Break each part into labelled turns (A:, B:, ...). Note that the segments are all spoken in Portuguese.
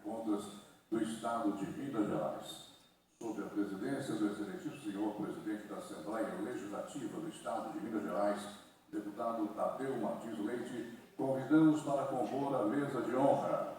A: Contas do Estado de Minas Gerais. Sob a presidência do excelentíssimo senhor presidente da Assembleia Legislativa do Estado de Minas Gerais, deputado Tadeu Martins Leite, convidamos para compor a mesa de honra.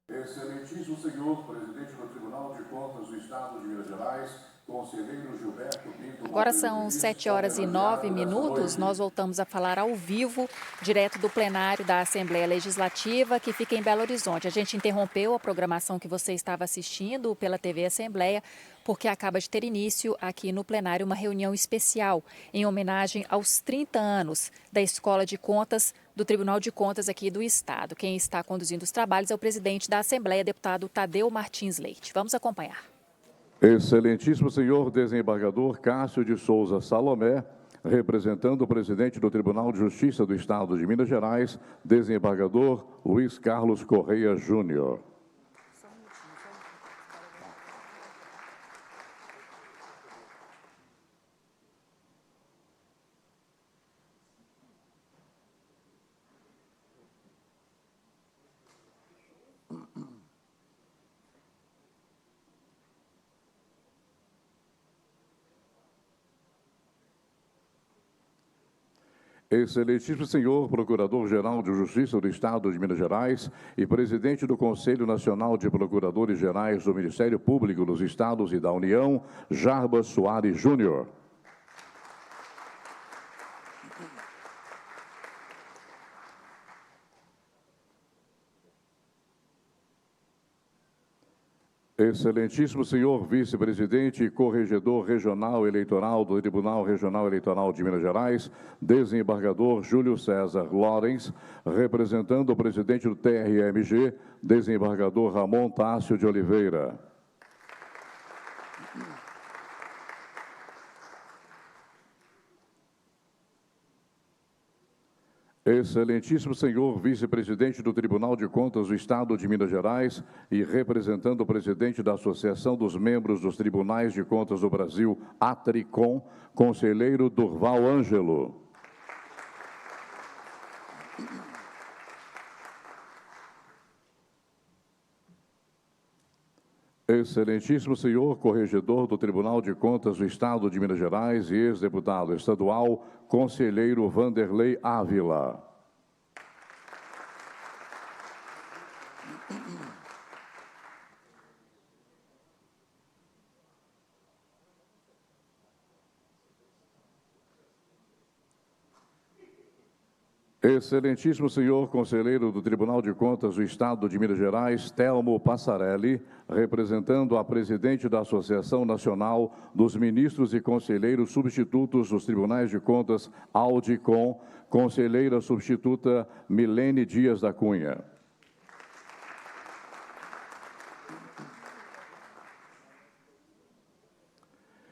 A: Excelentíssimo senhor presidente do Tribunal de Contas do Estado de Minas Gerais, conselheiro Gilberto Pinto.
B: Agora são 7h09. Nós voltamos a falar ao vivo, direto do plenário da Assembleia Legislativa, que fica em Belo Horizonte. A gente interrompeu a programação que você estava assistindo pela TV Assembleia, porque acaba de ter início aqui no plenário uma reunião especial em homenagem aos 30 anos da Escola de Contas do Tribunal de Contas aqui do Estado. Quem está conduzindo os trabalhos é o presidente da Assembleia, deputado Tadeu Martins Leite. Vamos acompanhar.
A: Excelentíssimo senhor desembargador Cássio de Souza Salomé, representando o presidente do Tribunal de Justiça do Estado de Minas Gerais, desembargador Luiz Carlos Correia Júnior. Excelentíssimo senhor Procurador-Geral de Justiça do Estado de Minas Gerais e presidente do Conselho Nacional de Procuradores Gerais do Ministério Público dos Estados e da União, Jarbas Soares Júnior. Excelentíssimo senhor vice-presidente e corregedor regional eleitoral do Tribunal Regional Eleitoral de Minas Gerais, desembargador Júlio César Lorenz, representando o presidente do TRMG, desembargador Ramon Tássio de Oliveira. Excelentíssimo senhor vice-presidente do Tribunal de Contas do Estado de Minas Gerais e representando o presidente da Associação dos Membros dos Tribunais de Contas do Brasil, ATRICOM, conselheiro Durval Ângelo. Excelentíssimo senhor corregedor do Tribunal de Contas do Estado de Minas Gerais e ex-deputado estadual, conselheiro Vanderlei Ávila. Excelentíssimo senhor conselheiro do Tribunal de Contas do Estado de Minas Gerais, Telmo Passarelli, representando a presidente da Associação Nacional dos Ministros e Conselheiros Substitutos dos Tribunais de Contas, AUDICOM, conselheira substituta Milene Dias da Cunha.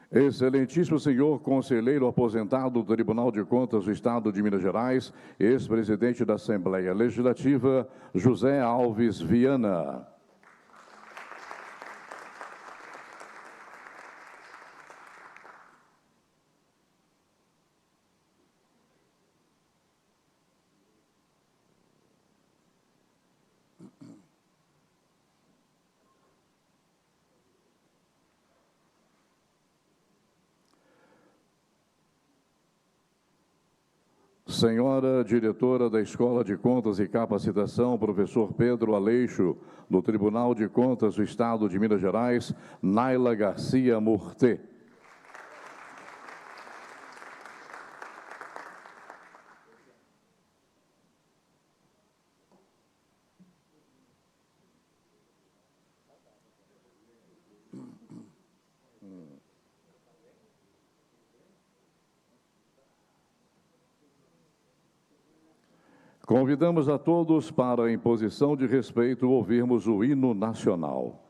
A: Excelentíssimo senhor conselheiro aposentado do Tribunal de Contas do Estado de Minas Gerais, ex-presidente da Assembleia Legislativa, José Alves Viana. Senhora diretora da Escola de Contas e Capacitação, professor Pedro Aleixo, do Tribunal de Contas do Estado de Minas Gerais, Naila Garcia Murté. Convidamos a todos para, em posição de respeito, ouvirmos o hino nacional.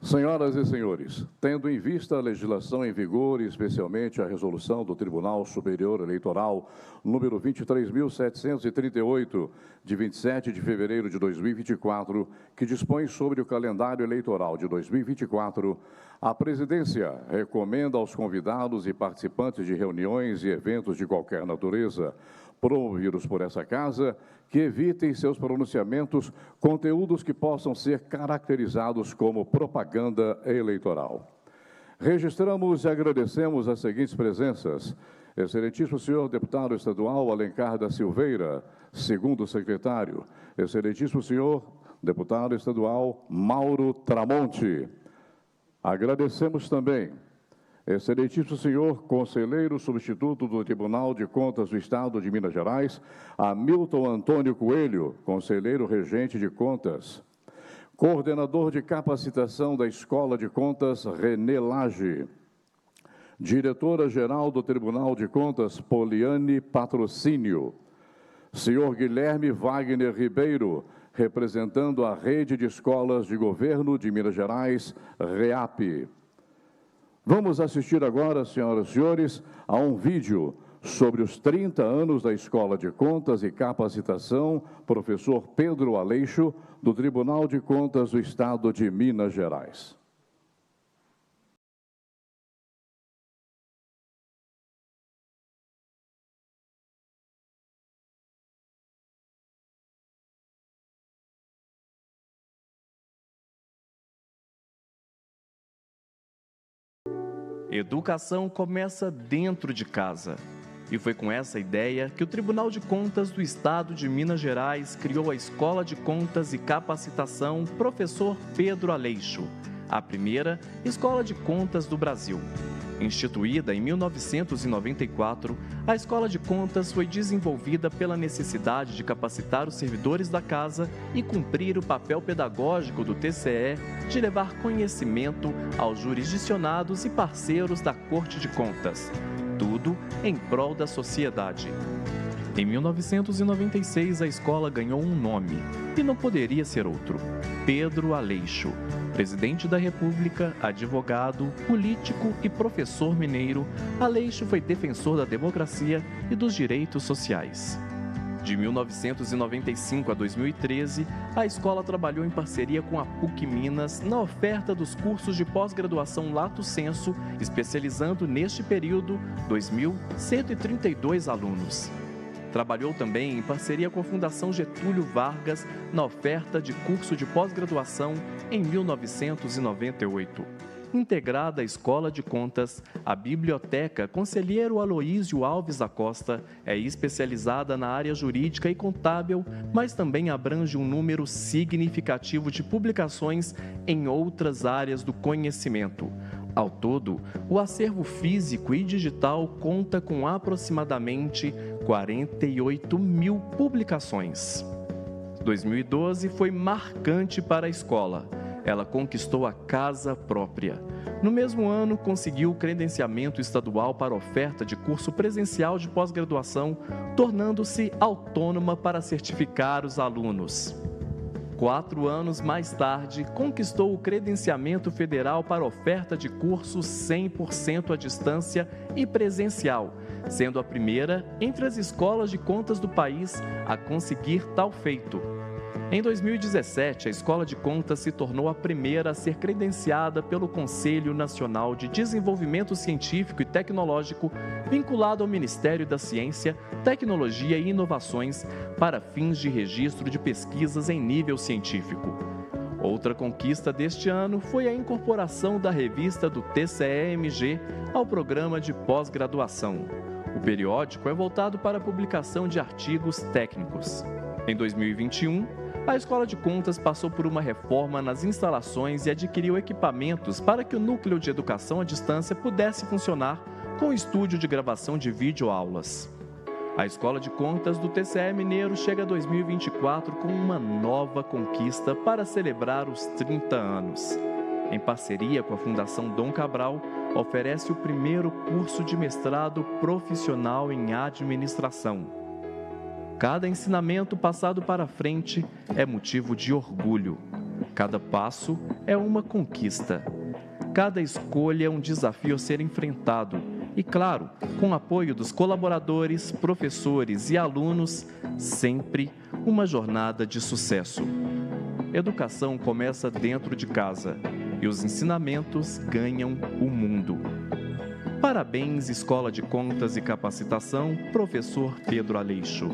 A: Senhoras e senhores, tendo em vista a legislação em vigor, e especialmente a resolução do Tribunal Superior Eleitoral número 23.738, de 27 de fevereiro de 2024, que dispõe sobre o calendário eleitoral de 2024, a presidência recomenda aos convidados e participantes de reuniões e eventos de qualquer natureza promovidos por essa Casa, que evitem seus pronunciamentos conteúdos que possam ser caracterizados como propaganda eleitoral. Registramos e agradecemos as seguintes presenças: Excelentíssimo senhor deputado estadual Alencar da Silveira, segundo secretário. Excelentíssimo senhor deputado estadual Mauro Tramonte. Agradecemos também Excelentíssimo senhor conselheiro substituto do Tribunal de Contas do Estado de Minas Gerais, Hamilton Antônio Coelho, conselheiro regente de contas. Coordenador de capacitação da Escola de Contas, Renê Lage. Diretora-geral do Tribunal de Contas, Poliane Patrocínio. Senhor Guilherme Wagner Ribeiro, representando a Rede de Escolas de Governo de Minas Gerais, REAP. Vamos assistir agora, senhoras e senhores, a um vídeo sobre os 30 anos da Escola de Contas e Capacitação, professor Pedro Aleixo, do Tribunal de Contas do Estado de Minas Gerais.
C: Educação começa dentro de casa. E foi com essa ideia que o Tribunal de Contas do Estado de Minas Gerais criou a Escola de Contas e Capacitação Professor Pedro Aleixo, a primeira escola de contas do Brasil. Instituída em 1994, a Escola de Contas foi desenvolvida pela necessidade de capacitar os servidores da casa e cumprir o papel pedagógico do TCE de levar conhecimento aos jurisdicionados e parceiros da Corte de Contas, tudo em prol da sociedade. Em 1996, a escola ganhou um nome, e não poderia ser outro: Pedro Aleixo. Presidente da República, advogado, político e professor mineiro, Aleixo foi defensor da democracia e dos direitos sociais. De 1995 a 2013, a escola trabalhou em parceria com a PUC Minas na oferta dos cursos de pós-graduação Lato Sensu, especializando neste período 2.132 alunos. Trabalhou também em parceria com a Fundação Getúlio Vargas na oferta de curso de pós-graduação em 1998. Integrada à Escola de Contas, a Biblioteca Conselheiro Aloísio Alves da Costa é especializada na área jurídica e contábil, mas também abrange um número significativo de publicações em outras áreas do conhecimento. Ao todo, o acervo físico e digital conta com aproximadamente 48 mil publicações. 2012 foi marcante para a escola. Ela conquistou a casa própria. No mesmo ano, conseguiu o credenciamento estadual para oferta de curso presencial de pós-graduação, tornando-se autônoma para certificar os alunos. 4 anos mais tarde, conquistou o credenciamento federal para oferta de curso 100% à distância e presencial, sendo a primeira entre as escolas de contas do país a conseguir tal feito. Em 2017, a Escola de Contas se tornou a primeira a ser credenciada pelo Conselho Nacional de Desenvolvimento Científico e Tecnológico, vinculado ao Ministério da Ciência, Tecnologia e Inovações, para fins de registro de pesquisas em nível científico. Outra conquista deste ano foi a incorporação da revista do TCE-MG ao programa de pós-graduação. O periódico é voltado para a publicação de artigos técnicos. Em 2021, a Escola de Contas passou por uma reforma nas instalações e adquiriu equipamentos para que o Núcleo de Educação à Distância pudesse funcionar com estúdio de gravação de videoaulas. A Escola de Contas do TCE Mineiro chega a 2024 com uma nova conquista para celebrar os 30 anos. Em parceria com a Fundação Dom Cabral, oferece o primeiro curso de mestrado profissional em administração. Cada ensinamento passado para frente é motivo de orgulho. Cada passo é uma conquista. Cada escolha é um desafio a ser enfrentado. E, claro, com o apoio dos colaboradores, professores e alunos, sempre uma jornada de sucesso. Educação começa dentro de casa e os ensinamentos ganham o mundo. Parabéns, Escola de Contas e Capacitação, professor Pedro Aleixo.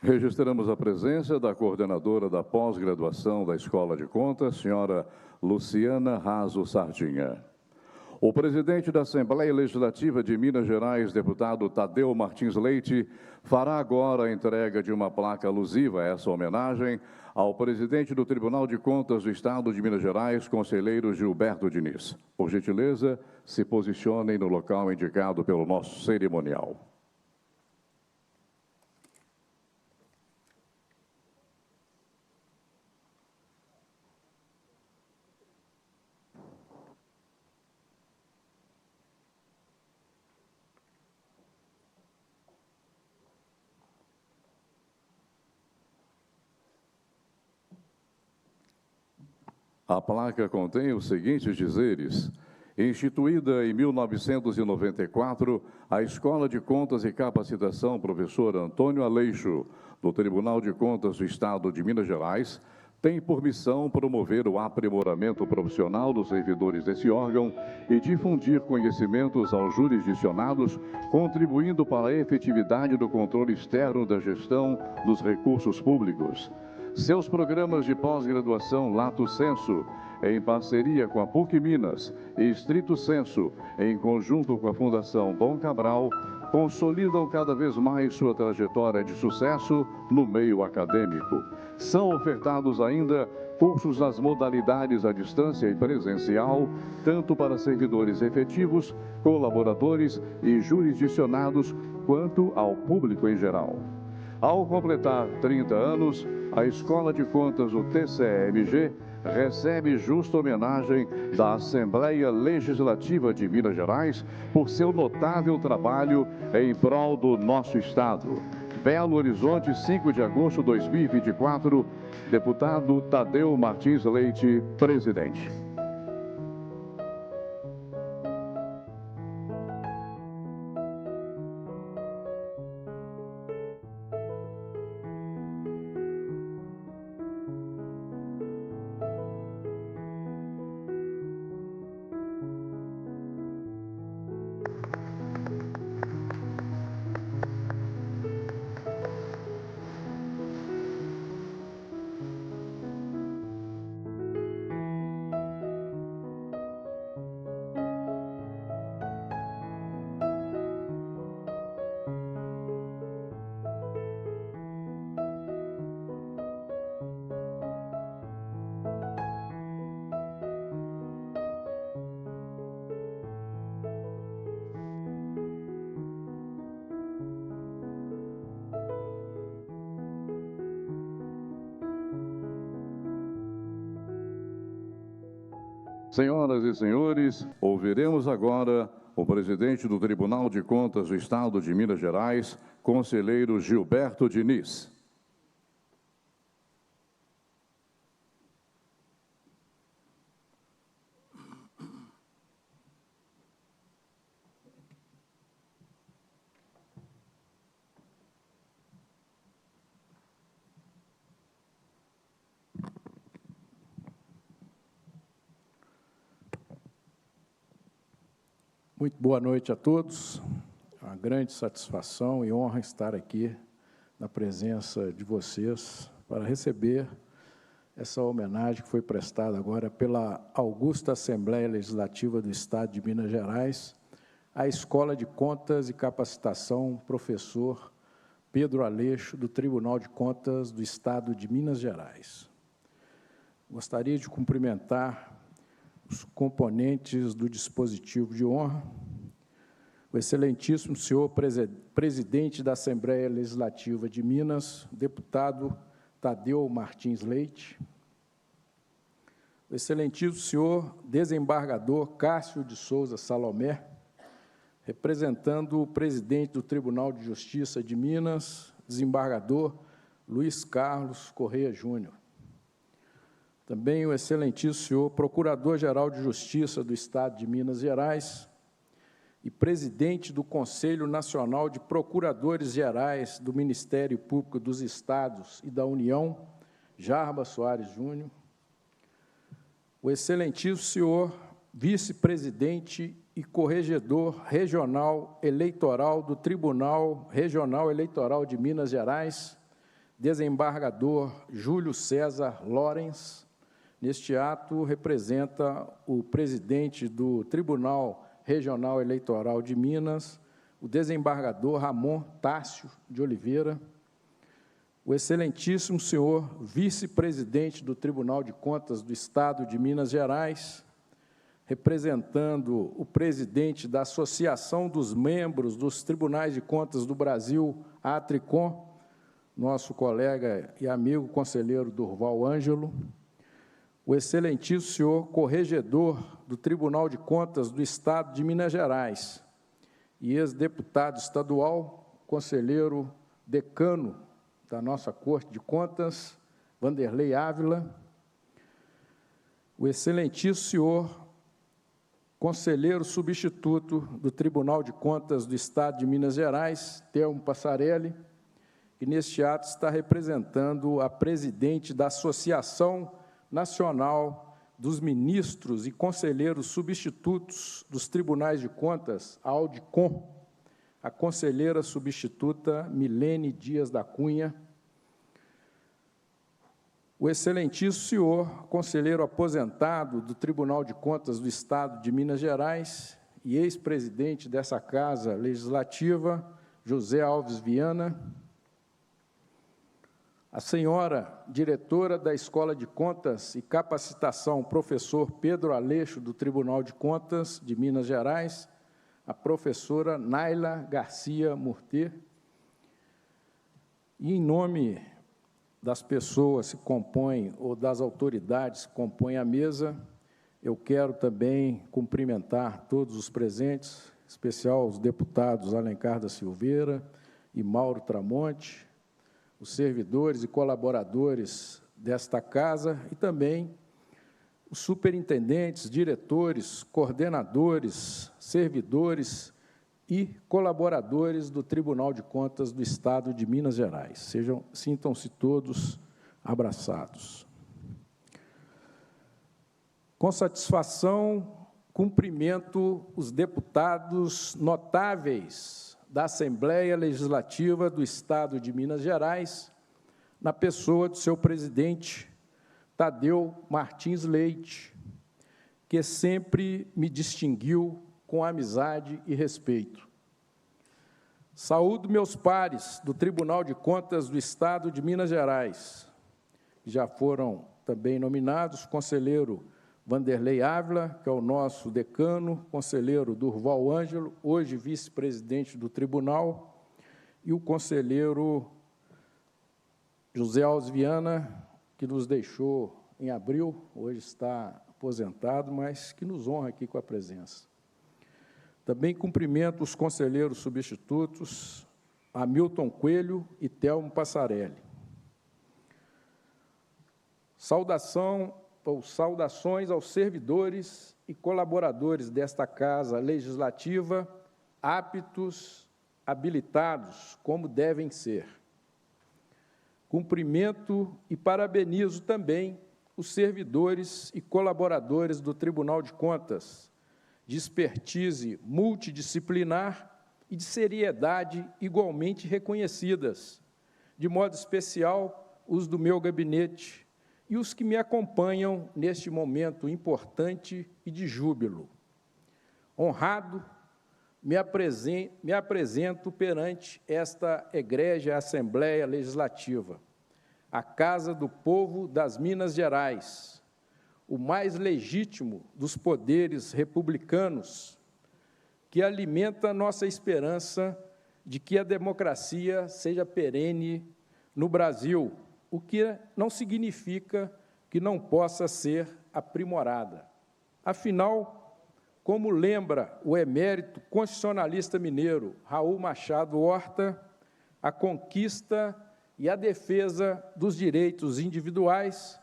A: Registramos a presença da coordenadora da pós-graduação da Escola de Contas, senhora Luciana Raso Sardinha. O presidente da Assembleia Legislativa de Minas Gerais, deputado Tadeu Martins Leite, fará agora a entrega de uma placa alusiva a essa homenagem ao presidente do Tribunal de Contas do Estado de Minas Gerais, conselheiro Gilberto Diniz. Por gentileza, se posicionem no local indicado pelo nosso cerimonial. A placa contém os seguintes dizeres. Instituída em 1994, a Escola de Contas e Capacitação Professor Antônio Aleixo, do Tribunal de Contas do Estado de Minas Gerais, tem por missão promover o aprimoramento profissional dos servidores desse órgão e difundir conhecimentos aos jurisdicionados, contribuindo para a efetividade do controle externo da gestão dos recursos públicos. Seus programas de pós-graduação Lato Sensu, em parceria com a PUC Minas e Estrito Sensu, em conjunto com a Fundação Dom Cabral, consolidam cada vez mais sua trajetória de sucesso no meio acadêmico. São ofertados ainda cursos nas modalidades à distância e presencial, tanto para servidores efetivos, colaboradores e jurisdicionados, quanto ao público em geral. Ao completar 30 anos, a Escola de Contas do TCE-MG recebe justa homenagem da Assembleia Legislativa de Minas Gerais por seu notável trabalho em prol do nosso Estado. Belo Horizonte, 5 de agosto de 2024, deputado Tadeu Martins Leite, presidente. Senhoras e senhores, ouviremos agora o presidente do Tribunal de Contas do Estado de Minas Gerais, conselheiro Gilberto Diniz.
D: Muito boa noite a todos. É uma grande satisfação e honra estar aqui na presença de vocês para receber essa homenagem que foi prestada agora pela Augusta Assembleia Legislativa do Estado de Minas Gerais à Escola de Contas e Capacitação Professor Pedro Aleixo, do Tribunal de Contas do Estado de Minas Gerais. Gostaria de cumprimentar os componentes do dispositivo de honra, o excelentíssimo senhor presidente da Assembleia Legislativa de Minas, deputado Tadeu Martins Leite, o o excelentíssimo senhor desembargador Cássio de Souza Salomé, representando o presidente do Tribunal de Justiça de Minas, desembargador Luiz Carlos Correia Júnior. Também o excelentíssimo senhor Procurador-Geral de Justiça do Estado de Minas Gerais e presidente do Conselho Nacional de Procuradores Gerais do Ministério Público dos Estados e da União, Jarbas Soares Júnior. O excelentíssimo senhor vice-presidente e corregedor regional eleitoral do Tribunal Regional Eleitoral de Minas Gerais, desembargador Júlio César Lorenz. Neste ato, representa o presidente do Tribunal Regional Eleitoral de Minas, o desembargador Ramon Tássio de Oliveira, o excelentíssimo senhor vice-presidente do Tribunal de Contas do Estado de Minas Gerais, representando o presidente da Associação dos Membros dos Tribunais de Contas do Brasil, a Atricom, nosso colega e amigo conselheiro Durval Ângelo, o excelentíssimo senhor corregedor do Tribunal de Contas do Estado de Minas Gerais e ex-deputado estadual, conselheiro decano da nossa Corte de Contas, Vanderlei Ávila, o excelentíssimo senhor conselheiro substituto do Tribunal de Contas do Estado de Minas Gerais, Telmo Passarelli, que neste ato está representando a presidente da Associação Nacional dos Ministros e Conselheiros Substitutos dos Tribunais de Contas, a Audicom, a conselheira substituta Milene Dias da Cunha, o excelentíssimo senhor conselheiro aposentado do Tribunal de Contas do Estado de Minas Gerais e ex-presidente dessa Casa Legislativa, José Alves Viana, a senhora diretora da Escola de Contas e Capacitação, professor Pedro Aleixo, do Tribunal de Contas de Minas Gerais, a professora Naila Garcia Murter, e em nome das pessoas que compõem, ou das autoridades que compõem a mesa, eu quero também cumprimentar todos os presentes, em especial os deputados Alencar da Silveira e Mauro Tramonte, os servidores e colaboradores desta casa e também os superintendentes, diretores, coordenadores, servidores e colaboradores do Tribunal de Contas do Estado de Minas Gerais. Sintam-se todos abraçados. Com satisfação, cumprimento os deputados notáveis da Assembleia Legislativa do Estado de Minas Gerais, na pessoa do seu presidente, Tadeu Martins Leite, que sempre me distinguiu com amizade e respeito. Saúdo meus pares do Tribunal de Contas do Estado de Minas Gerais, que já foram também nominados, conselheiro Vanderlei Ávila, que é o nosso decano, conselheiro Durval Ângelo, hoje vice-presidente do tribunal, e o conselheiro José Alves Viana, que nos deixou em abril, hoje está aposentado, mas que nos honra aqui com a presença. Também cumprimento os conselheiros substitutos, Hamilton Coelho e Telmo Passarelli. Saudações aos servidores e colaboradores desta Casa Legislativa, aptos, habilitados, como devem ser. Cumprimento e parabenizo também os servidores e colaboradores do Tribunal de Contas, de expertise multidisciplinar e de seriedade igualmente reconhecidas, de modo especial os do meu gabinete e os que me acompanham neste momento importante e de júbilo. Honrado, me apresento perante esta egrégia Assembleia Legislativa, a Casa do Povo das Minas Gerais, o mais legítimo dos poderes republicanos, que alimenta nossa esperança de que a democracia seja perene no Brasil, o que não significa que não possa ser aprimorada. Afinal, como lembra o emérito constitucionalista mineiro Raul Machado Horta, a conquista e a defesa dos direitos individuais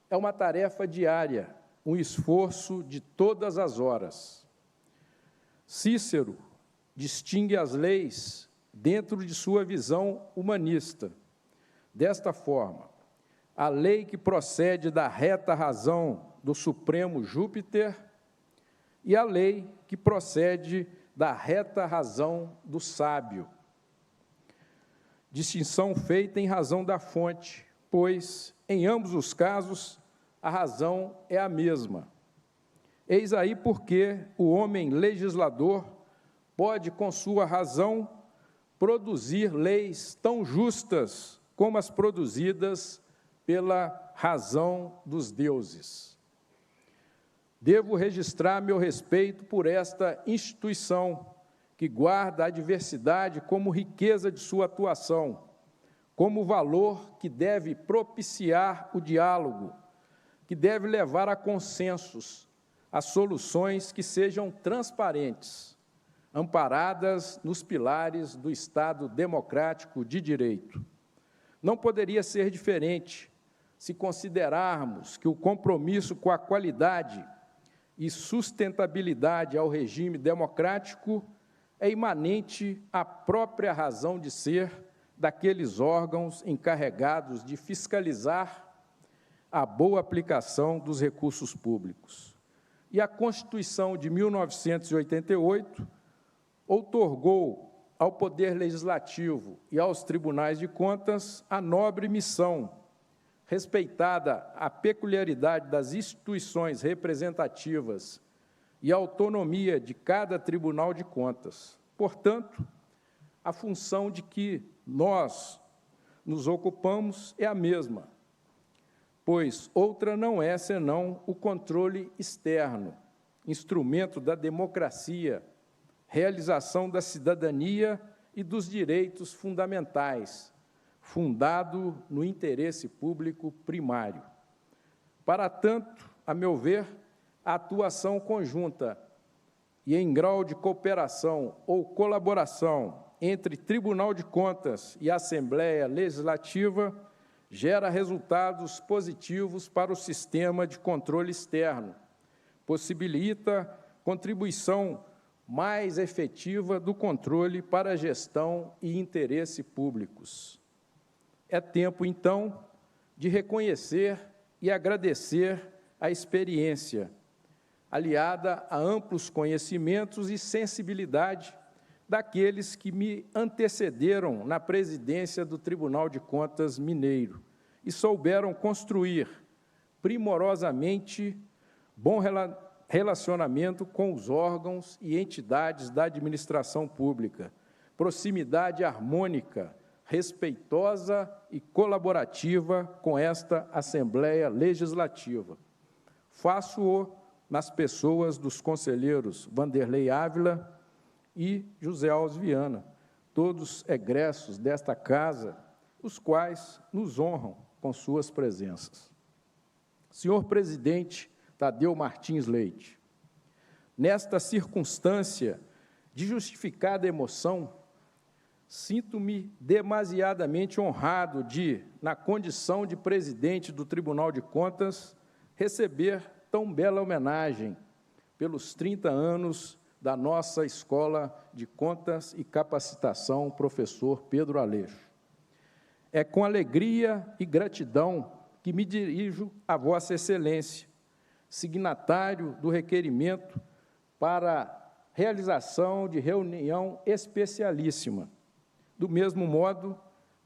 D: é uma tarefa diária, um esforço de todas as horas. Cícero distingue as leis dentro de sua visão humanista. Desta forma, a lei que procede da reta razão do Supremo Júpiter e a lei que procede da reta razão do sábio. Distinção feita em razão da fonte, pois, em ambos os casos, a razão é a mesma. Eis aí porque o homem legislador pode, com sua razão, produzir leis tão justas como as produzidas pela razão dos deuses. Devo registrar meu respeito por esta instituição, que guarda a diversidade como riqueza de sua atuação, como valor que deve propiciar o diálogo, que deve levar a consensos, a soluções que sejam transparentes, amparadas nos pilares do Estado democrático de direito. Não poderia ser diferente se considerarmos que o compromisso com a qualidade e sustentabilidade ao regime democrático é imanente à própria razão de ser daqueles órgãos encarregados de fiscalizar a boa aplicação dos recursos públicos. E a Constituição de 1988 outorgou ao Poder Legislativo e aos Tribunais de Contas a nobre missão, respeitada a peculiaridade das instituições representativas e a autonomia de cada Tribunal de Contas. Portanto, a função de que nós nos ocupamos é a mesma, pois outra não é senão o controle externo, instrumento da democracia, realização da cidadania e dos direitos fundamentais, fundado no interesse público primário. Para tanto, a meu ver, a atuação conjunta e em grau de cooperação ou colaboração entre Tribunal de Contas e Assembleia Legislativa gera resultados positivos para o sistema de controle externo, possibilita contribuição mais efetiva do controle para a gestão e interesse públicos. É tempo, então, de reconhecer e agradecer a experiência, aliada a amplos conhecimentos e sensibilidade daqueles que me antecederam na presidência do Tribunal de Contas Mineiro e souberam construir primorosamente bom relacionamento com os órgãos e entidades da administração pública, proximidade harmônica, respeitosa e colaborativa com esta Assembleia Legislativa. Faço-o nas pessoas dos conselheiros Vanderlei Ávila e José Alves Viana, todos egressos desta casa, os quais nos honram com suas presenças. Senhor presidente Tadeu Martins Leite, nesta circunstância de justificada emoção, sinto-me demasiadamente honrado de, na condição de presidente do Tribunal de Contas, receber tão bela homenagem pelos 30 anos da nossa Escola de Contas e Capacitação, professor Pedro Aleixo. É com alegria e gratidão que me dirijo a Vossa Excelência, signatário do requerimento para realização de reunião especialíssima. Do mesmo modo,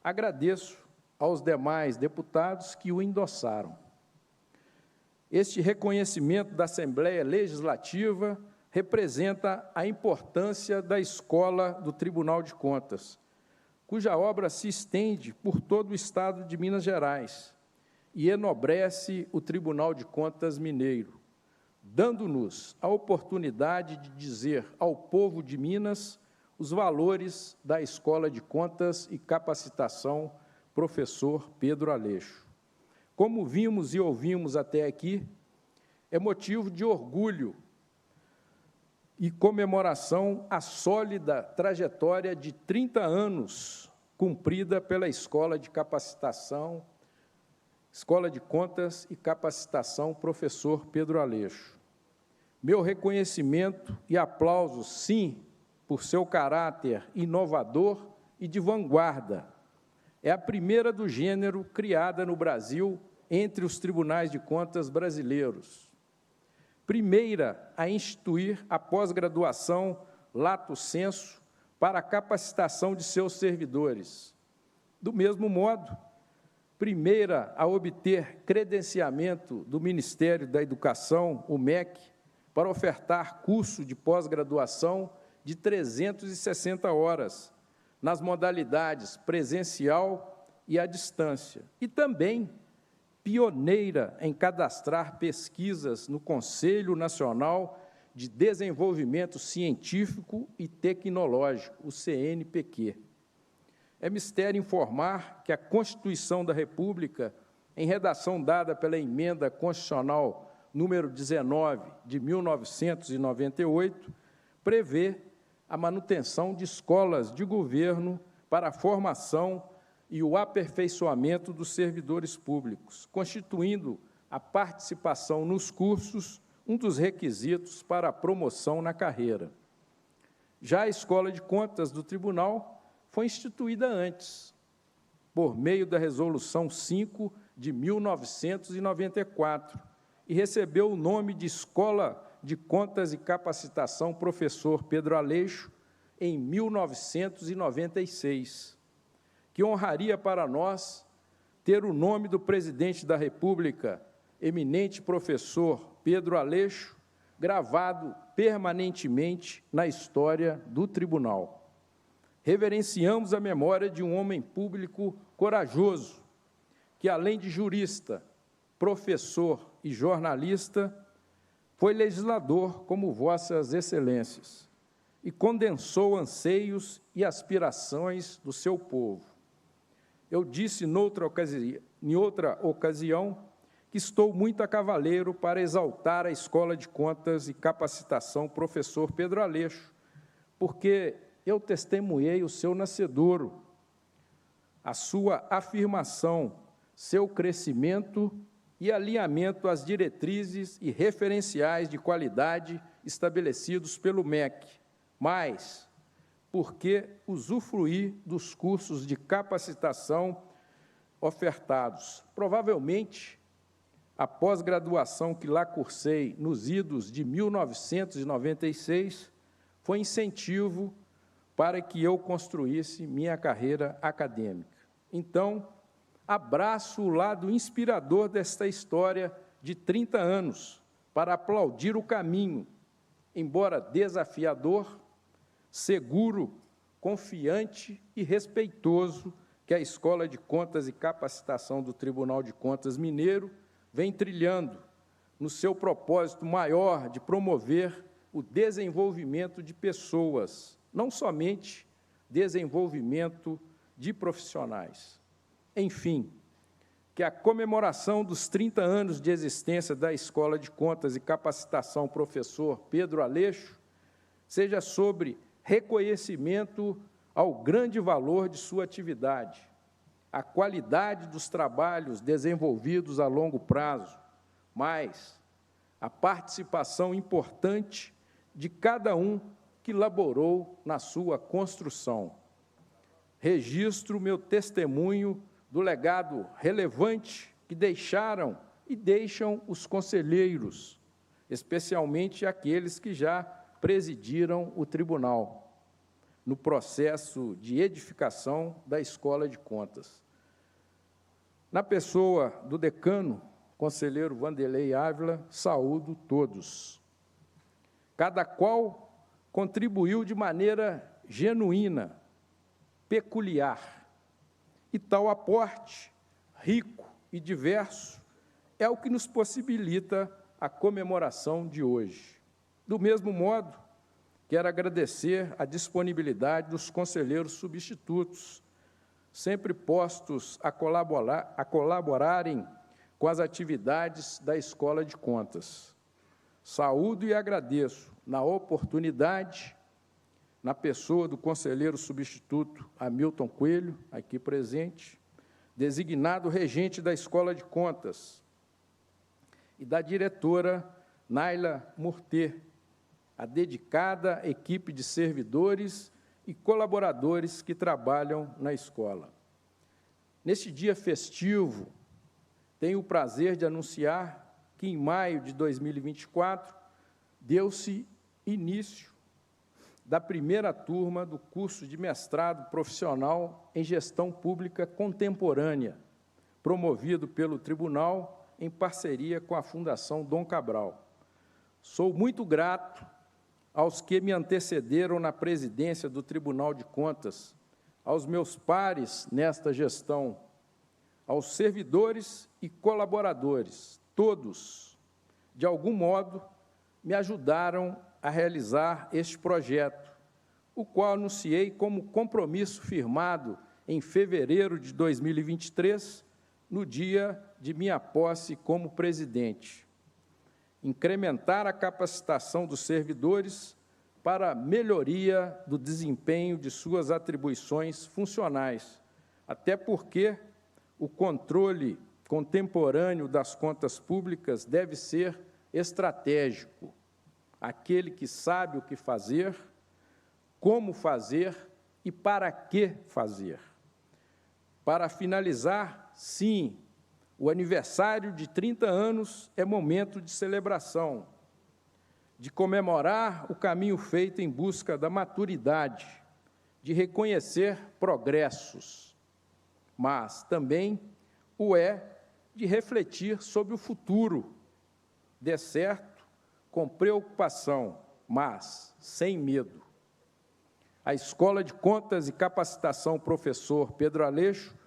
D: agradeço aos demais deputados que o endossaram. Este reconhecimento da Assembleia Legislativa representa a importância da Escola do Tribunal de Contas, cuja obra se estende por todo o Estado de Minas Gerais e enobrece o Tribunal de Contas Mineiro, dando-nos a oportunidade de dizer ao povo de Minas os valores da Escola de Contas e Capacitação, professor Pedro Aleixo. como vimos e ouvimos até aqui, é motivo de orgulho e comemoração à sólida trajetória de 30 anos cumprida pela Escola de Capacitação, Escola de Contas e Capacitação Professor Pedro Aleixo. Meu reconhecimento e aplauso, sim, por seu caráter inovador e de vanguarda. É a primeira do gênero criada no Brasil entre os tribunais de contas brasileiros. Primeira a instituir a pós-graduação lato sensu para a capacitação de seus servidores. Do mesmo modo, primeira a obter credenciamento do Ministério da Educação, o MEC, para ofertar curso de pós-graduação de 360 horas, nas modalidades presencial e à distância. E também pioneira em cadastrar pesquisas no Conselho Nacional de Desenvolvimento Científico e Tecnológico, o CNPq. É mistério informar que a Constituição da República, em redação dada pela Emenda Constitucional número 19 de 1998, prevê a manutenção de escolas de governo para a formação e o aperfeiçoamento dos servidores públicos, constituindo a participação nos cursos um dos requisitos para a promoção na carreira. Já a Escola de Contas do Tribunal foi instituída antes, por meio da Resolução 5 de 1994, e recebeu o nome de Escola de Contas e Capacitação Professor Pedro Aleixo em 1996, que honraria para nós ter o nome do presidente da República, eminente professor Pedro Aleixo, gravado permanentemente na história do tribunal. Reverenciamos a memória de um homem público corajoso, que, além de jurista, professor e jornalista, foi legislador como Vossas Excelências e condensou anseios e aspirações do seu povo. Eu disse em outra ocasião que estou muito a cavaleiro para exaltar a Escola de Contas e Capacitação Professor Pedro Aleixo, porque eu testemunhei o seu nascedouro, a sua afirmação, seu crescimento e alinhamento às diretrizes e referenciais de qualidade estabelecidos pelo MEC, mas porque usufruir dos cursos de capacitação ofertados. Provavelmente, a pós-graduação que lá cursei nos idos de 1996 foi incentivo para que eu construísse minha carreira acadêmica. Então, abraço o lado inspirador desta história de 30 anos para aplaudir o caminho, embora desafiador, seguro, confiante e respeitoso que a Escola de Contas e Capacitação do Tribunal de Contas Mineiro vem trilhando no seu propósito maior de promover o desenvolvimento de pessoas, não somente desenvolvimento de profissionais. Enfim, que a comemoração dos 30 anos de existência da Escola de Contas e Capacitação Professor Pedro Aleixo seja sobre reconhecimento ao grande valor de sua atividade, a qualidade dos trabalhos desenvolvidos a longo prazo, mas a participação importante de cada um que laborou na sua construção. Registro meu testemunho do legado relevante que deixaram e deixam os conselheiros, especialmente aqueles que já presidiram o tribunal, no processo de edificação da Escola de Contas. Na pessoa do decano, conselheiro Vanderlei Ávila, saúdo todos. Cada qual contribuiu de maneira genuína, peculiar, e tal aporte, rico e diverso, é o que nos possibilita a comemoração de hoje. Do mesmo modo, quero agradecer a disponibilidade dos conselheiros substitutos, sempre postos a colaborarem com as atividades da Escola de Contas. Saúdo e agradeço, na oportunidade, na pessoa do conselheiro substituto Hamilton Coelho, aqui presente, designado regente da Escola de Contas, e da diretora Naila Murtê, a dedicada equipe de servidores e colaboradores que trabalham na escola. Neste dia festivo, tenho o prazer de anunciar que, em maio de 2024, deu-se início da primeira turma do curso de mestrado profissional em Gestão Pública Contemporânea, promovido pelo Tribunal em parceria com a Fundação Dom Cabral. Sou muito grato aos que me antecederam na presidência do Tribunal de Contas, aos meus pares nesta gestão, aos servidores e colaboradores, todos, de algum modo, me ajudaram a realizar este projeto, o qual anunciei como compromisso firmado em fevereiro de 2023, no dia de minha posse como presidente. Incrementar a capacitação dos servidores para a melhoria do desempenho de suas atribuições funcionais, até porque o controle contemporâneo das contas públicas deve ser estratégico, aquele que sabe o que fazer, como fazer e para que fazer. Para finalizar, sim, o aniversário de 30 anos é momento de celebração, de comemorar o caminho feito em busca da maturidade, de reconhecer progressos, mas também o é de refletir sobre o futuro, de certo, com preocupação, mas sem medo. A Escola de Contas e Capacitação Professor Pedro Aleixo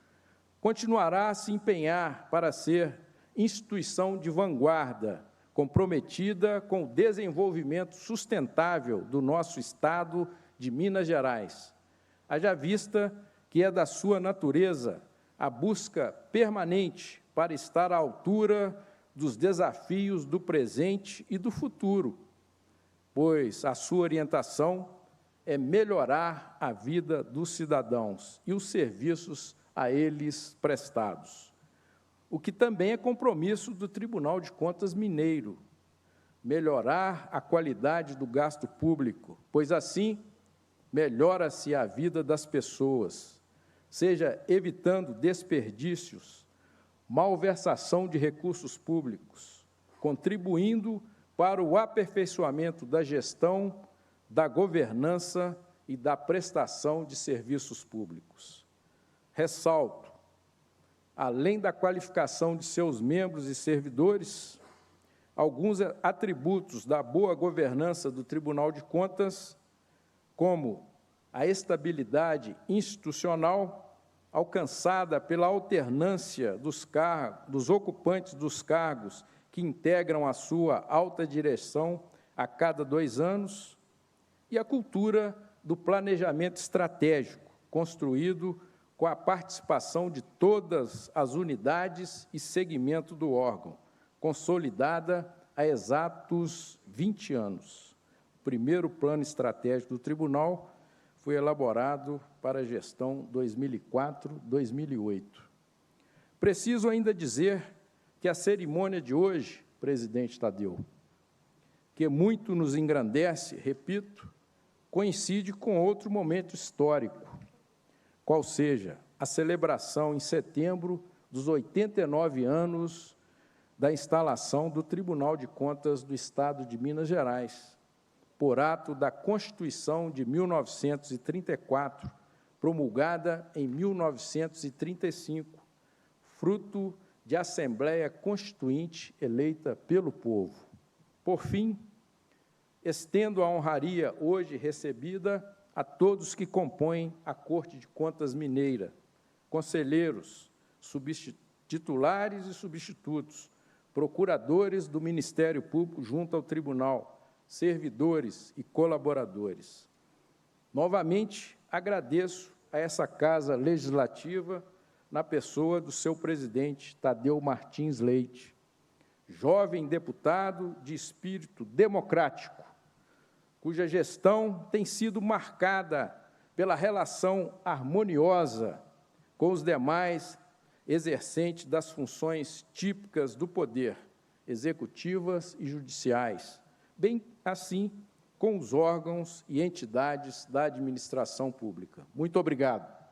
D: continuará a se empenhar para ser instituição de vanguarda, comprometida com o desenvolvimento sustentável do nosso Estado de Minas Gerais, haja vista que é da sua natureza a busca permanente para estar à altura dos desafios do presente e do futuro, pois a sua orientação é melhorar a vida dos cidadãos e os serviços a eles prestados. O que também é compromisso do Tribunal de Contas Mineiro, melhorar a qualidade do gasto público, pois assim melhora-se a vida das pessoas, seja evitando desperdícios, malversação de recursos públicos, contribuindo para o aperfeiçoamento da gestão, da governança e da prestação de serviços públicos. Ressalto, além da qualificação de seus membros e servidores, alguns atributos da boa governança do Tribunal de Contas, como a estabilidade institucional alcançada pela alternância dos ocupantes dos cargos que integram a sua alta direção a cada 2 anos, e a cultura do planejamento estratégico, construído com a participação de todas as unidades e segmento do órgão, consolidada há exatos 20 anos. O primeiro plano estratégico do Tribunal foi elaborado para a gestão 2004-2008. Preciso ainda dizer que a cerimônia de hoje, presidente Tadeu, que muito nos engrandece, repito, coincide com outro momento histórico, qual seja a celebração em setembro dos 89 anos da instalação do Tribunal de Contas do Estado de Minas Gerais, por ato da Constituição de 1934, promulgada em 1935, fruto de Assembleia Constituinte eleita pelo povo. Por fim, estendo a honraria hoje recebida a todos que compõem a Corte de Contas Mineira, conselheiros, titulares e substitutos, procuradores do Ministério Público junto ao Tribunal, servidores e colaboradores. Novamente, agradeço a essa Casa Legislativa na pessoa do seu presidente, Tadeu Martins Leite, jovem deputado de espírito democrático, cuja gestão tem sido marcada pela relação harmoniosa com os demais exercentes das funções típicas do poder, executivas e judiciais, bem assim com os órgãos e entidades da administração pública. Muito obrigado.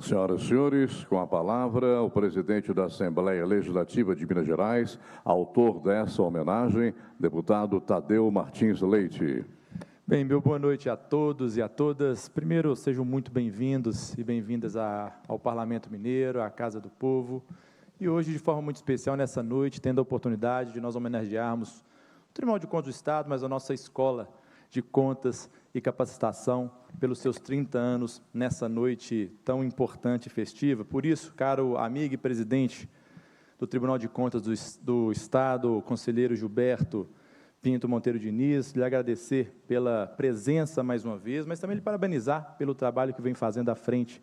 A: Senhoras e senhores, com a palavra, o presidente da Assembleia Legislativa de Minas Gerais, autor dessa homenagem, deputado Tadeu Martins Leite.
E: Bem, meu boa noite a todos e a todas. Primeiro, sejam muito bem-vindos e bem-vindas ao Parlamento Mineiro, à Casa do Povo. E hoje, de forma muito especial, nessa noite, tendo a oportunidade de nós homenagearmos o Tribunal de Contas do Estado, mas a nossa Escola de Contas e Capacitação, pelos seus 30 anos nessa noite tão importante e festiva. Por isso, caro amigo e presidente do Tribunal de Contas do Estado, o conselheiro Gilberto Pinto Monteiro Diniz, lhe agradecer pela presença mais uma vez, mas também lhe parabenizar pelo trabalho que vem fazendo à frente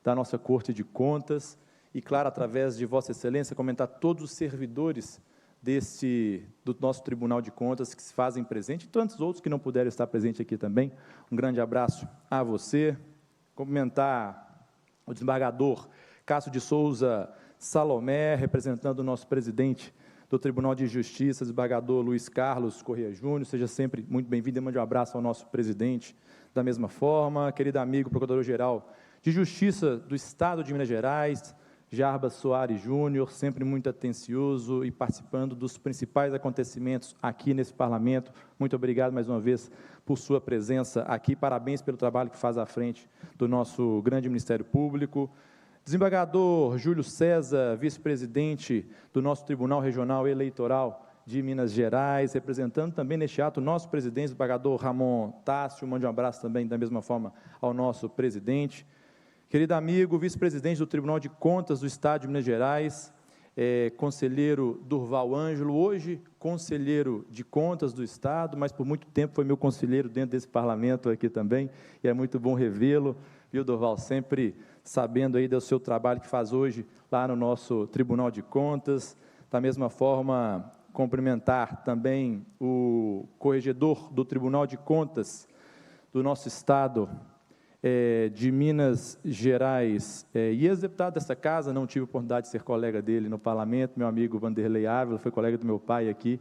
E: da nossa Corte de Contas e, claro, através de Vossa Excelência, comentar todos os servidores do nosso Tribunal de Contas que se fazem presente, e tantos outros que não puderam estar presentes aqui também. Um grande abraço a você. Cumprimentar o desembargador Cássio de Souza Salomé, representando o nosso presidente do Tribunal de Justiça, desembargador Luiz Carlos Corrêa Júnior. Seja sempre muito bem-vindo e mande um abraço ao nosso presidente. Da mesma forma, querido amigo Procurador-Geral de Justiça do Estado de Minas Gerais, Jarbas Soares Júnior, sempre muito atencioso e participando dos principais acontecimentos aqui nesse Parlamento. Muito obrigado mais uma vez por sua presença aqui. Parabéns pelo trabalho que faz à frente do nosso grande Ministério Público. Desembargador Júlio César, vice-presidente do nosso Tribunal Regional Eleitoral de Minas Gerais, representando também neste ato o nosso presidente, o desembargador Ramon Tássio. Mande um abraço também, da mesma forma, ao nosso presidente. Querido amigo, vice-presidente do Tribunal de Contas do Estado de Minas Gerais, conselheiro Durval Ângelo, hoje conselheiro de Contas do Estado, mas por muito tempo foi meu conselheiro dentro desse parlamento aqui também, e é muito bom revê-lo, viu, Durval, sempre sabendo aí do seu trabalho que faz hoje lá no nosso Tribunal de Contas. Da mesma forma, cumprimentar também o corregedor do Tribunal de Contas do nosso Estado, de Minas Gerais, e ex-deputado dessa casa, não tive a oportunidade de ser colega dele no parlamento, meu amigo Vanderlei Ávila, foi colega do meu pai aqui,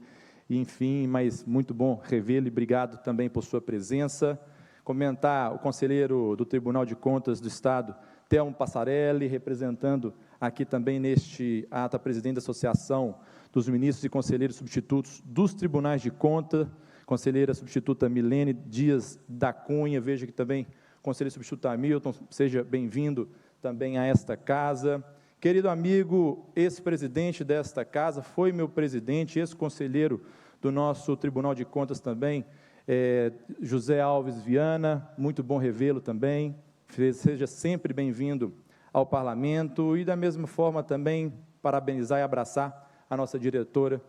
E: e, enfim, mas muito bom revê-lo e obrigado também por sua presença. Comentar o conselheiro do Tribunal de Contas do Estado, Thelmo Passarelli, representando aqui também neste ato a presidente da Associação dos Ministros e Conselheiros Substitutos dos Tribunais de Conta, conselheira substituta Milene Dias da Cunha, veja que também conselheiro substituto Hamilton, seja bem-vindo também a esta casa. Querido amigo, ex-presidente desta casa, foi meu presidente, ex-conselheiro do nosso Tribunal de Contas também, José Alves Viana, muito bom revê-lo também, seja sempre bem-vindo ao Parlamento, e da mesma forma também parabenizar e abraçar a nossa diretora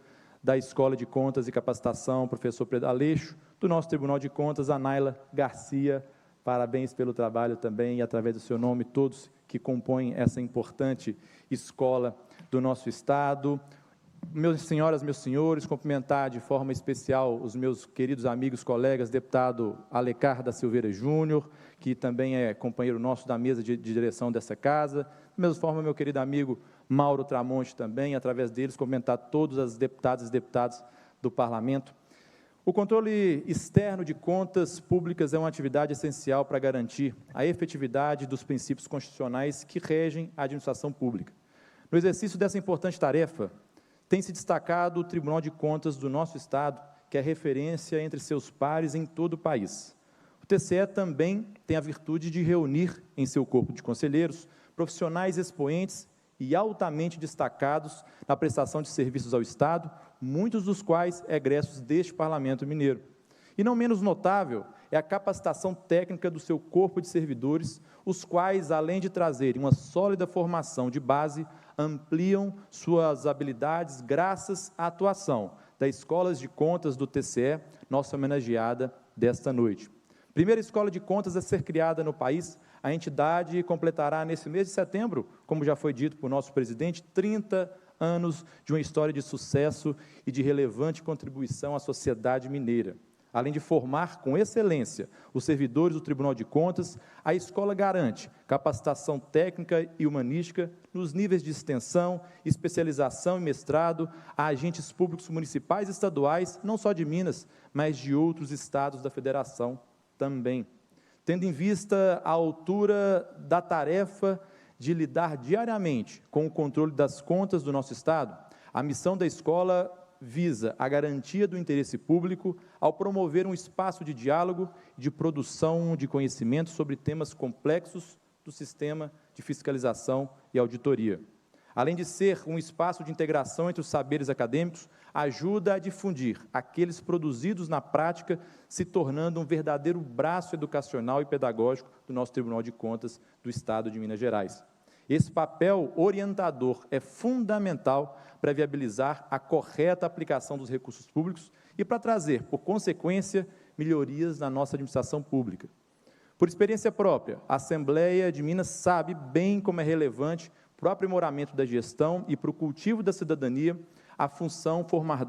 E: da Escola de Contas e Capacitação, professor Pedro Aleixo, do nosso Tribunal de Contas, a Naila Garcia. Parabéns pelo trabalho também, e através do seu nome, todos que compõem essa importante escola do nosso Estado. Meus senhoras, meus senhores, cumprimentar de forma especial os meus queridos amigos, colegas, deputado Alecar da Silveira Júnior, que também é companheiro nosso da mesa de direção dessa casa. Da mesma forma, meu querido amigo Mauro Tramonte também, através deles, cumprimentar todas as deputadas e deputados do Parlamento. O controle externo de contas públicas é uma atividade essencial para garantir a efetividade dos princípios constitucionais que regem a administração pública. No exercício dessa importante tarefa, tem se destacado o Tribunal de Contas do nosso Estado, que é referência entre seus pares em todo o país. TCE também tem a virtude de reunir em seu corpo de conselheiros profissionais expoentes e altamente destacados na prestação de serviços ao Estado, muitos dos quais egressos deste Parlamento Mineiro. E não menos notável é a capacitação técnica do seu corpo de servidores, os quais, além de trazerem uma sólida formação de base, ampliam suas habilidades graças à atuação das escolas de contas do TCE, nossa homenageada desta noite. Primeira escola de contas a ser criada no país, a entidade completará nesse mês de setembro, como já foi dito por nosso presidente, 30 anos de uma história de sucesso e de relevante contribuição à sociedade mineira. Além de formar com excelência os servidores do Tribunal de Contas, a escola garante capacitação técnica e humanística nos níveis de extensão, especialização e mestrado a agentes públicos municipais e estaduais, não só de Minas, mas de outros estados da federação também. Tendo em vista a altura da tarefa de lidar diariamente com o controle das contas do nosso Estado, a missão da escola visa a garantia do interesse público ao promover um espaço de diálogo e de produção de conhecimento sobre temas complexos do sistema de fiscalização e auditoria. Além de ser um espaço de integração entre os saberes acadêmicos, ajuda a difundir aqueles produzidos na prática, se tornando um verdadeiro braço educacional e pedagógico do nosso Tribunal de Contas do Estado de Minas Gerais. Esse papel orientador é fundamental para viabilizar a correta aplicação dos recursos públicos e para trazer, por consequência, melhorias na nossa administração pública. Por experiência própria, a Assembleia de Minas sabe bem como é relevante para o aprimoramento da gestão e para o cultivo da cidadania a função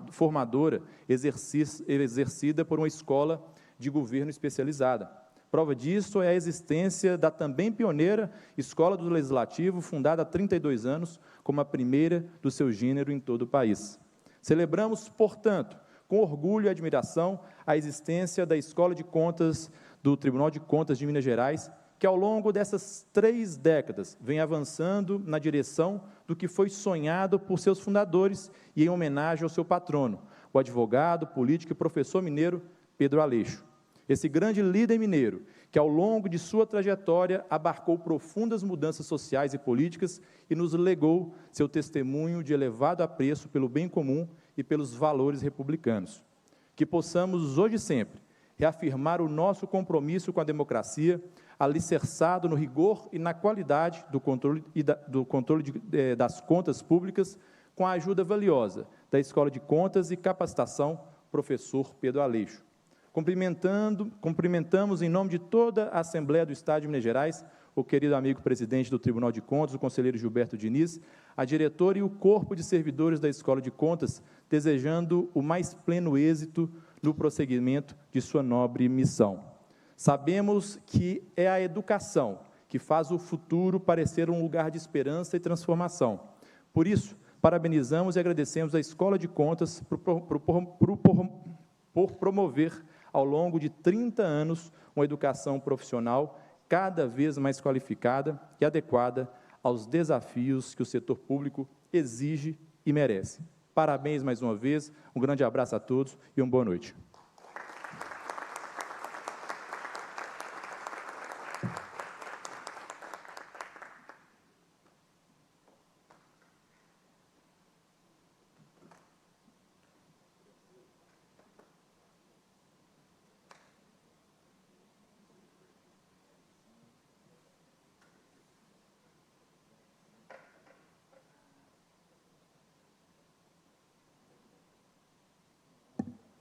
E: formadora exercida por uma escola de governo especializada. Prova disso é a existência da também pioneira Escola do Legislativo, fundada há 32 anos, como a primeira do seu gênero em todo o país. Celebramos, portanto, com orgulho e admiração, a existência da Escola de Contas do Tribunal de Contas de Minas Gerais, que ao longo dessas 3 décadas vem avançando na direção do que foi sonhado por seus fundadores e em homenagem ao seu patrono, o advogado, político e professor mineiro Pedro Aleixo. Esse grande líder mineiro, que ao longo de sua trajetória abarcou profundas mudanças sociais e políticas e nos legou seu testemunho de elevado apreço pelo bem comum e pelos valores republicanos. Que possamos, hoje e sempre, reafirmar o nosso compromisso com a democracia, alicerçado no rigor e na qualidade do controle das contas públicas, com a ajuda valiosa da Escola de Contas e Capacitação, professor Pedro Aleixo. Cumprimentamos em nome de toda a Assembleia do Estado de Minas Gerais, o querido amigo presidente do Tribunal de Contas, o conselheiro Gilberto Diniz, a diretora e o corpo de servidores da Escola de Contas, desejando o mais pleno êxito no prosseguimento de sua nobre missão. Sabemos que é a educação que faz o futuro parecer um lugar de esperança e transformação. Por isso, parabenizamos e agradecemos à Escola de Contas por promover, ao longo de 30 anos, uma educação profissional cada vez mais qualificada e adequada aos desafios que o setor público exige e merece. Parabéns mais uma vez, um grande abraço a todos e uma boa noite.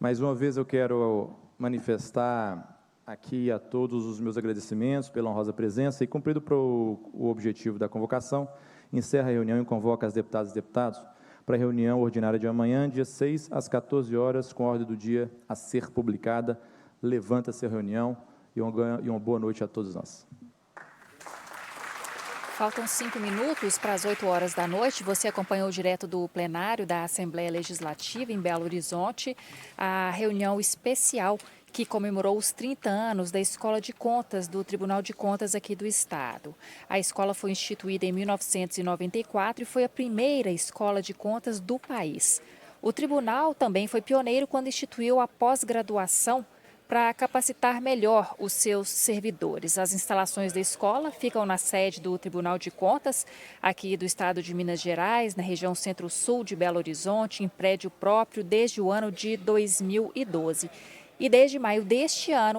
E: Mais uma vez eu quero manifestar aqui a todos os meus agradecimentos pela honrosa presença e, cumprido o objetivo da convocação, encerra a reunião e convoca as deputadas e deputados para a reunião ordinária de amanhã, dia 6, às 14 horas, com a ordem do dia a ser publicada. Levanta-se a reunião e uma boa noite a todos nós.
B: Faltam 5 minutos para as 8 horas da noite. Você acompanhou direto do plenário da Assembleia Legislativa em Belo Horizonte a reunião especial que comemorou os 30 anos da Escola de Contas do Tribunal de Contas aqui do Estado. A escola foi instituída em 1994 e foi a primeira escola de contas do país. O tribunal também foi pioneiro quando instituiu a pós-graduação para capacitar melhor os seus servidores. As instalações da escola ficam na sede do Tribunal de Contas, aqui do estado de Minas Gerais, na região centro-sul de Belo Horizonte, em prédio próprio desde o ano de 2012. E desde maio deste ano,